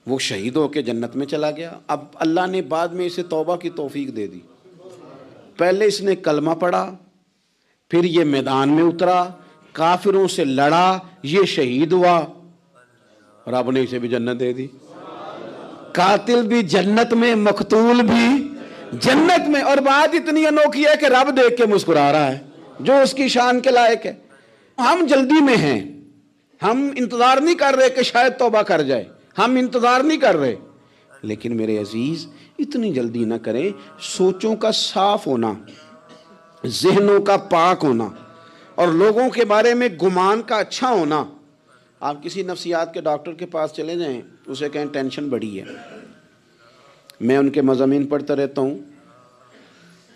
وہ شہید ہو کے جنت میں چلا گیا. اب اللہ نے بعد میں اسے توبہ کی توفیق دے دی. پہلے اس نے کلمہ پڑھا، پھر یہ میدان میں اترا، کافروں سے لڑا، یہ شہید ہوا، رب نے اسے بھی جنت دے دی. قاتل بھی جنت میں، مقتول بھی جنت میں. اور بات اتنی انوکھی ہے کہ رب دیکھ کے مسکرا رہا ہے، جو اس کی شان کے لائق ہے. ہم جلدی میں ہیں، ہم انتظار نہیں کر رہے کہ شاید توبہ کر جائے، ہم انتظار نہیں کر رہے. لیکن میرے عزیز اتنی جلدی نہ کریں. سوچوں کا صاف ہونا، ذہنوں کا پاک ہونا، اور لوگوں کے بارے میں گمان کا اچھا ہونا. آپ کسی نفسیات کے ڈاکٹر کے پاس چلے جائیں، اسے کہیں ٹینشن بڑی ہے. میں ان کے مضامین پڑھتا رہتا ہوں،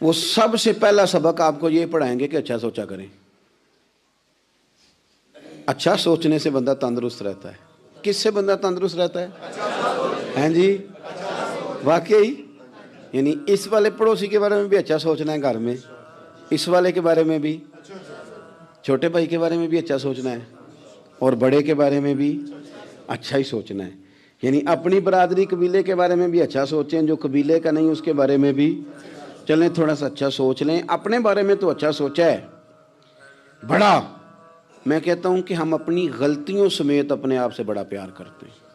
وہ سب سے پہلا سبق آپ کو یہ پڑھائیں گے کہ اچھا سوچا کریں. اچھا سوچنے سے بندہ تندرست رہتا ہے. کس سے بندہ تندرست رہتا ہے؟ ہیں جی واقعی. یعنی اس والے پڑوسی کے بارے میں بھی اچھا سوچنا ہے، گھر میں اس والے کے بارے میں بھی، چھوٹے بھائی کے بارے میں بھی اچھا سوچنا ہے، اور بڑے کے بارے میں بھی اچھا ہی سوچنا ہے. یعنی اپنی برادری قبیلے کے بارے میں بھی اچھا سوچیں، جو قبیلے کا نہیں اس کے بارے میں بھی چلیں تھوڑا سا اچھا سوچ لیں. اپنے بارے میں تو اچھا سوچا ہے بڑا. میں کہتا ہوں کہ ہم اپنی غلطیوں سمیت اپنے آپ سے بڑا پیار کرتے ہیں،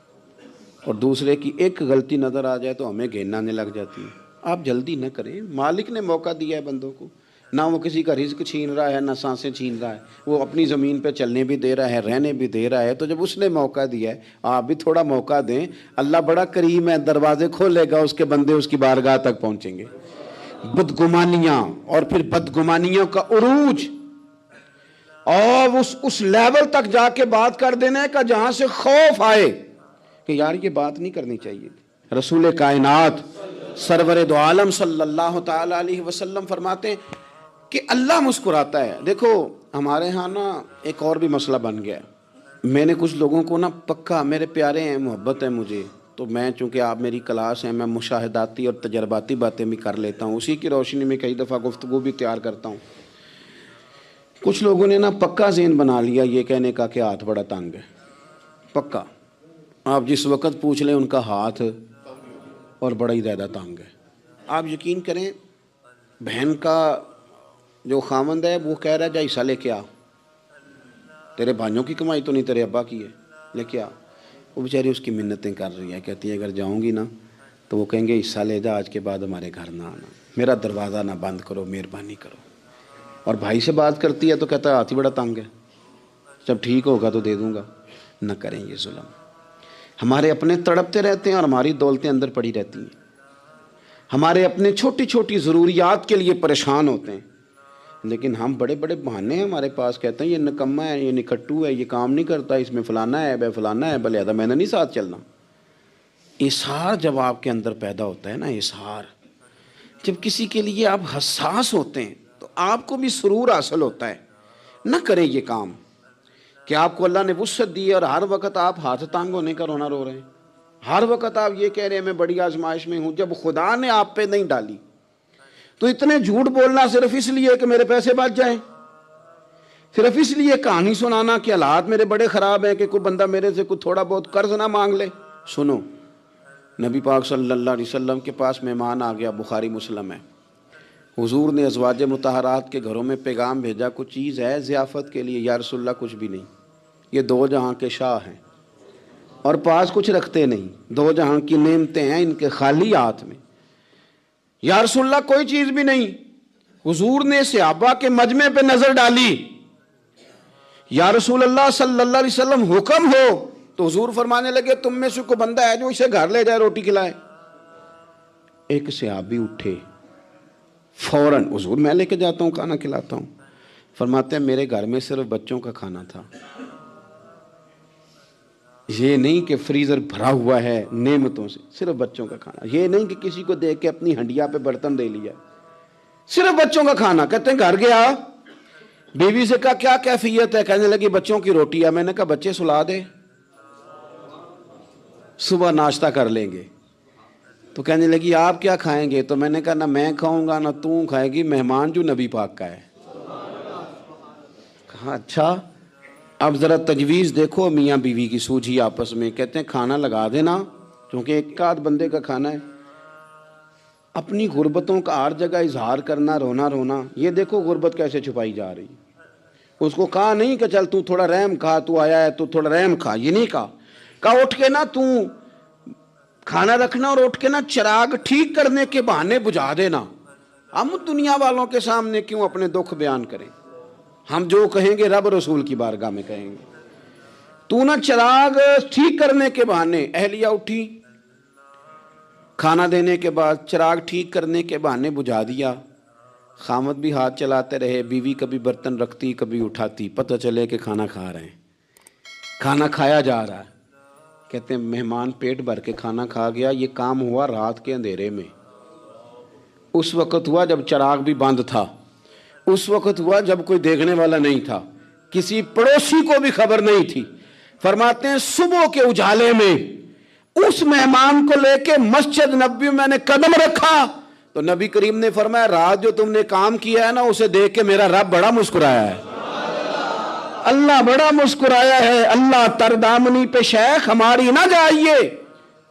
اور دوسرے کی ایک غلطی نظر آ جائے تو ہمیں گھین آنے لگ جاتی ہے. آپ جلدی نہ کریں. مالک نے موقع دیا ہے بندوں کو، نہ وہ کسی کا رزق چھین رہا ہے، نہ سانسیں چھین رہا ہے، وہ اپنی زمین پہ چلنے بھی دے رہا ہے، رہنے بھی دے رہا ہے. تو جب اس نے موقع دیا ہے آپ بھی تھوڑا موقع دیں. اللہ بڑا کریم ہے، دروازے کھولے گا، اس کے بندے اس کی بارگاہ تک پہنچیں گے. بدگمانیاں، اور پھر بدگمانیوں کا عروج، اور اس لیول تک جا کے بات کر دینے کا جہاں سے خوف آئے کہ یار یہ بات نہیں کرنی چاہیے. رسول کائنات سرور دو عالم صلی اللہ تعالی علیہ وسلم فرماتے ہیں کہ اللہ مسکراتا ہے. دیکھو ہمارے ہاں نا ایک اور بھی مسئلہ بن گیا ہے. میں نے کچھ لوگوں کو نا پکا، میرے پیارے ہیں، محبت ہے مجھے، تو میں چونکہ آپ میری کلاس ہیں، میں مشاہداتی اور تجرباتی باتیں بھی کر لیتا ہوں، اسی کی روشنی میں کئی دفعہ گفتگو بھی تیار کرتا ہوں. کچھ لوگوں نے نا پکا ذہن بنا لیا یہ کہنے کا کہ ہاتھ بڑا تنگ ہے. پکا آپ جس وقت پوچھ لیں ان کا ہاتھ اور بڑا ہی زیادہ تنگ ہے. آپ یقین کریں بہن کا جو خامند ہے وہ کہہ رہا ہے جا حصہ لے کے آ, تیرے بھائیوں کی کمائی تو نہیں تیرے ابا کی ہے, لے کے آ. وہ بیچاری اس کی منتیں کر رہی ہے, کہتی ہے اگر جاؤں گی نا تو وہ کہیں گے حصہ لے جا, آج کے بعد ہمارے گھر نہ آنا, میرا دروازہ نہ بند کرو, مہربانی کرو. اور بھائی سے بات کرتی ہے تو کہتا ہے ہاتھ ہی بڑا تنگ ہے, جب ٹھیک ہوگا تو دے دوں گا. نہ کریں یہ ظلم. ہمارے اپنے تڑپتے رہتے ہیں اور ہماری دولتیں اندر پڑی رہتی ہیں. ہمارے اپنے چھوٹی چھوٹی ضروریات کے لیے پریشان ہوتے ہیں, لیکن ہم بڑے بڑے بہانے ہیں ہمارے پاس. کہتے ہیں یہ نکما ہے, یہ نکھٹو ہے, یہ کام نہیں کرتا, اس میں فلانا ہے, بے فلانا ہے, لہذا میں نے نہیں ساتھ چلنا. اظہار جب آپ کے اندر پیدا ہوتا ہے نا, اظہار جب کسی کے لیے آپ حساس ہوتے ہیں تو آپ کو بھی سرور حاصل ہوتا ہے. نہ کریں یہ کام کہ آپ کو اللہ نے وسعت دی ہے اور ہر وقت آپ ہاتھ تانگ ہونے کا رونا رو رہے ہیں. ہر وقت آپ یہ کہہ رہے ہیں میں بڑی آزمائش میں ہوں, جب خدا نے آپ پہ نہیں ڈالی. تو اتنے جھوٹ بولنا صرف اس لیے کہ میرے پیسے بچ جائیں, صرف اس لیے کہانی سنانا کہ حالات میرے بڑے خراب ہیں کہ کوئی بندہ میرے سے کوئی تھوڑا بہت قرض نہ مانگ لے. سنو, نبی پاک صلی اللہ علیہ وسلم کے پاس مہمان آ گیا, بخاری مسلم ہے. حضور نے ازواج مطہرات کے گھروں میں پیغام بھیجا, کچھ چیز ہے ضیافت کے لیے؟ یا رسول اللہ کچھ بھی نہیں, یہ دو جہاں کے شاہ ہیں اور پاس کچھ رکھتے نہیں, دو جہاں کی نعمتیں ہیں ان کے خالی ہاتھ میں. یا رسول اللہ کوئی چیز بھی نہیں. حضور نے صحابہ کے مجمع پہ نظر ڈالی, یا رسول اللہ صلی اللہ علیہ وسلم حکم ہو. تو حضور فرمانے لگے تم میں سے کوئی بندہ ہے جو اسے گھر لے جائے روٹی کھلائے؟ ایک صحابی اٹھے فوراً, حضور میں لے کے جاتا ہوں کھانا کھلاتا ہوں. فرماتے ہیں میرے گھر میں صرف بچوں کا کھانا تھا, یہ نہیں کہ فریزر بھرا ہوا ہے نعمتوں سے, صرف بچوں کا کھانا. یہ نہیں کہ کسی کو دیکھ کے اپنی ہنڈیا پہ برتن دے لیا, صرف بچوں کا کھانا. کہتے ہیں گھر گیا, بیوی سے کہا کیا کیفیت ہے؟ کہنے لگی بچوں کی روٹی ہے. میں نے کہا بچے سلا دے, صبح ناشتہ کر لیں گے. تو کہنے لگی آپ کیا کھائیں گے؟ تو میں نے کہا نہ میں کھاؤں گا نہ تو کھائے گی, مہمان جو نبی پاک کا ہے. کہا اچھا, اب ذرا تجویز دیکھو میاں بیوی کی سوجھی آپس میں. کہتے ہیں کھانا لگا دینا, کیونکہ ایک آدھ بندے کا کھانا ہے. اپنی غربتوں کا ہر جگہ اظہار کرنا, رونا رونا. یہ دیکھو غربت کیسے چھپائی جا رہی. اس کو کہا نہیں کہ چل تو تھوڑا رحم کھا, تو آیا ہے تو تھوڑا رحم کھا, یہ نہیں کہا. کہا اٹھ کے نا تو کھانا رکھنا اور اٹھ کے نا چراغ ٹھیک کرنے کے بہانے بجھا دینا. ہم دنیا والوں کے سامنے کیوں اپنے دکھ بیان کریں؟ ہم جو کہیں گے رب رسول کی بارگاہ میں کہیں گے. تو نہ چراغ ٹھیک کرنے کے بہانے. اہلیہ اٹھی, کھانا دینے کے بعد چراغ ٹھیک کرنے کے بہانے بجھا دیا. خامد بھی ہاتھ چلاتے رہے, بیوی کبھی برتن رکھتی کبھی اٹھاتی, پتہ چلے کہ کھانا کھا رہے ہیں, کھانا کھایا جا رہا ہے. کہتے ہیں مہمان پیٹ بھر کے کھانا کھا گیا. یہ کام ہوا رات کے اندھیرے میں, اس وقت ہوا جب چراغ بھی بند تھا, اس وقت ہوا جب کوئی دیکھنے والا نہیں تھا, کسی پڑوسی کو بھی خبر نہیں تھی. فرماتے ہیں صبح کے اجالے میں اس مہمان کو لے کے مسجد نبوی میں نے قدم رکھا تو نبی کریم نے فرمایا رات جو تم نے کام کیا ہے نا اسے دیکھ کے میرا رب بڑا مسکرایا ہے, اللہ بڑا مسکرایا ہے. اللہ تر دامنی پہ شیخ ہماری نہ جائیے,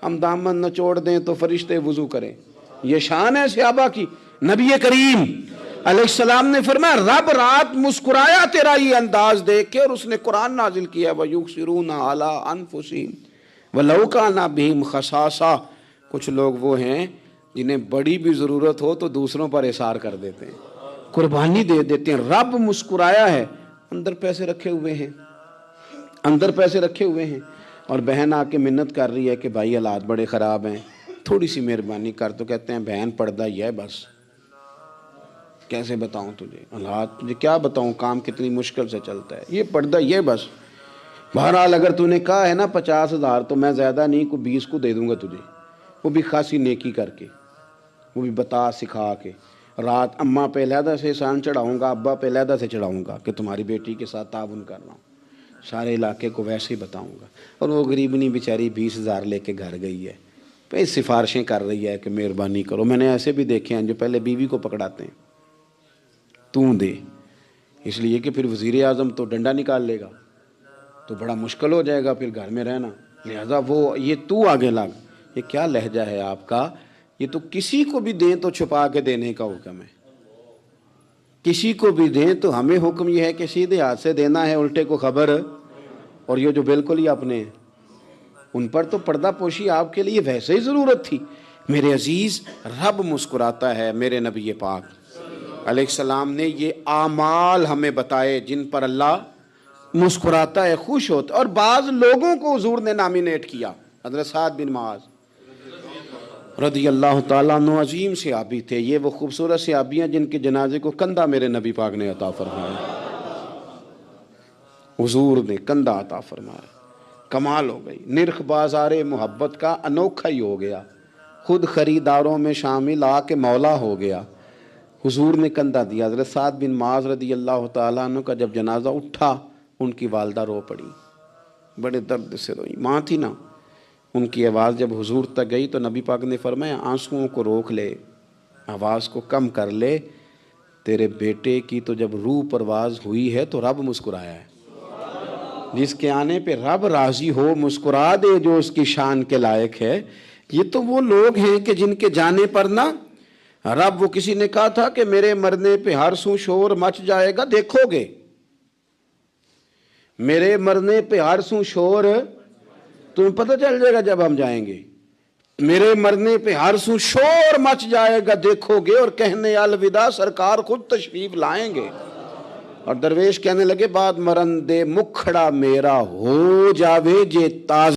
ہم دامن نہ چھوڑ دیں تو فرشتے وضو کریں. یہ شان ہے صحابہ کی. نبی کریم علیہ السلام نے فرمایا رب رات مسکرایا تیرا یہ انداز دیکھ کے, اور اس نے قرآن نازل کیا وَيُؤْثِرُونَ عَلَىٰ أَنفُسِهِمْ وَلَوْ كَانَ بِهِمْ خَصَاصَةٌ. کچھ لوگ وہ ہیں جنہیں بڑی بھی ضرورت ہو تو دوسروں پر اثار کر دیتے ہیں, قربانی دے دیتے ہیں. رب مسکرایا ہے, اندر پیسے رکھے ہوئے ہیں, اندر پیسے رکھے ہوئے ہیں. اور بہن آ کے منت کر رہی ہے کہ بھائی حالات بڑے خراب ہیں, تھوڑی سی مہربانی کر. تو کہتے ہیں بہن پردہ ہی ہے بس, کیسے بتاؤں تجھے حالات, تجھے کیا بتاؤں کام کتنی مشکل سے چلتا ہے, یہ پردہ یہ بس. بہرحال اگر تو نے کہا ہے نا 50,000 تو میں زیادہ نہیں کوئی 20 کو دے دوں گا تجھے, وہ بھی خاصی نیکی کر کے, وہ بھی بتا سکھا کے. رات اماں پہ علیحدہ سے احسان چڑھاؤں گا, ابا پہ علیحدہ سے چڑھاؤں گا کہ تمہاری بیٹی کے ساتھ تعاون کر رہا ہوں, سارے علاقے کو ویسے ہی بتاؤں گا. اور وہ غریبنی بیچاری 20,000 لے کے گھر گئی ہے, پہ سفارشیں کر رہی ہے کہ مہربانی کرو. میں نے ایسے بھی دیکھے ہیں جو پہلے بیوی کو پکڑاتے ہیں تو دے, اس لیے کہ پھر وزیر اعظم تو ڈنڈا نکال لے گا تو بڑا مشکل ہو جائے گا پھر گھر میں رہنا. لہذا وہ یہ تو آگے لگ، یہ کیا لہجہ ہے آپ کا؟ یہ تو کسی کو بھی دیں تو چھپا کے دینے کا حکم ہے، کسی کو بھی دیں تو ہمیں حکم یہ ہے کہ سیدھے ہاتھ سے دینا ہے، الٹے کو خبر۔ اور یہ جو بالکل ہی اپنے ہیں، ان پر تو پردہ پوشی آپ کے لیے ویسے ہی ضرورت تھی۔ میرے عزیز، رب مسکراتا ہے، میرے نبی پاک علیہ السلام نے یہ اعمال ہمیں بتائے جن پر اللہ مسکراتا ہے، خوش ہوتا ہے۔ اور بعض لوگوں کو حضور نے نامینیٹ کیا، حضرت سعد بن معاذ رضی اللہ تعالیٰ عنہ عظیم صحابی تھے۔ یہ وہ خوبصورت صحابی ہیں جن کے جنازے کو کندھا میرے نبی پاک نے عطا فرمایا، حضور نے کندھا عطا فرمایا۔ کمال ہو گئی، نرخ بازار محبت کا انوکھا ہی ہو گیا، خود خریداروں میں شامل آ کے مولا ہو گیا۔ حضور نے کندھا دیا۔ حضرت سعد بن معاذ رضی اللہ تعالیٰ عنہ کا جب جنازہ اٹھا، ان کی والدہ رو پڑی، بڑے درد سے روئی، ماں تھی نا۔ ان کی آواز جب حضور تک گئی تو نبی پاک نے فرمایا آنسوؤں کو روک لے، آواز کو کم کر لے، تیرے بیٹے کی تو جب روح پرواز ہوئی ہے تو رب مسکرایا ہے۔ جس کے آنے پہ رب راضی ہو، مسکرا دے جو اس کی شان کے لائق ہے۔ یہ تو وہ لوگ ہیں کہ جن کے جانے پر نا رب، وہ کسی نے کہا تھا کہ میرے مرنے پہ ہر سو شور مچ جائے گا، دیکھو گے میرے مرنے پہ ہر سو شور، تمہیں پتہ چل جائے گا جب ہم جائیں گے، میرے مرنے پہ ہر سو شور مچ جائے گا، دیکھو گے، اور کہنے الوداع سرکار خود تشریف لائیں گے۔ اور درویش کہنے لگے بعد مرندے مکھڑا میرا ہو جاوے جے تاز